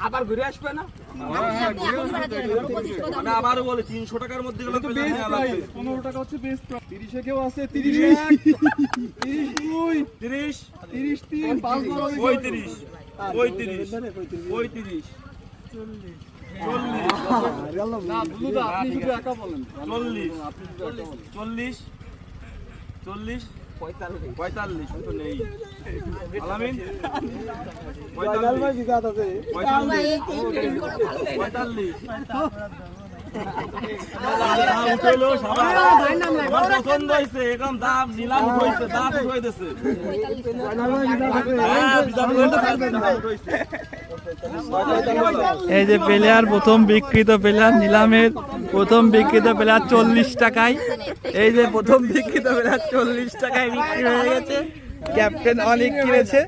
আবার ঘুরে আসবে না আবার বলে 300 টাকার মধ্যে 15 টাকা হচ্ছে বেস্ট 30 এ কেউ আছে 30 30 30 3 5 35 35 35 আপনি শুধু একা বলেন 40 40 45 তো নেই আলামিন 45 পছন্দ হয়েছে এখন দাম নিলাম হয়েছে দাম হইতেছে এই যে প্লেয়ার প্রথম বিক্রিত প্লেয়ার নিলামের প্রথম বিক্রিত প্লেয়ার 40 টাকায় এই যে প্রথম বিক্রিত প্লেয়ার 40 টাকায় বিক্রি হয়ে গেছে ক্যাপ্টেন অনেক কিনেছে।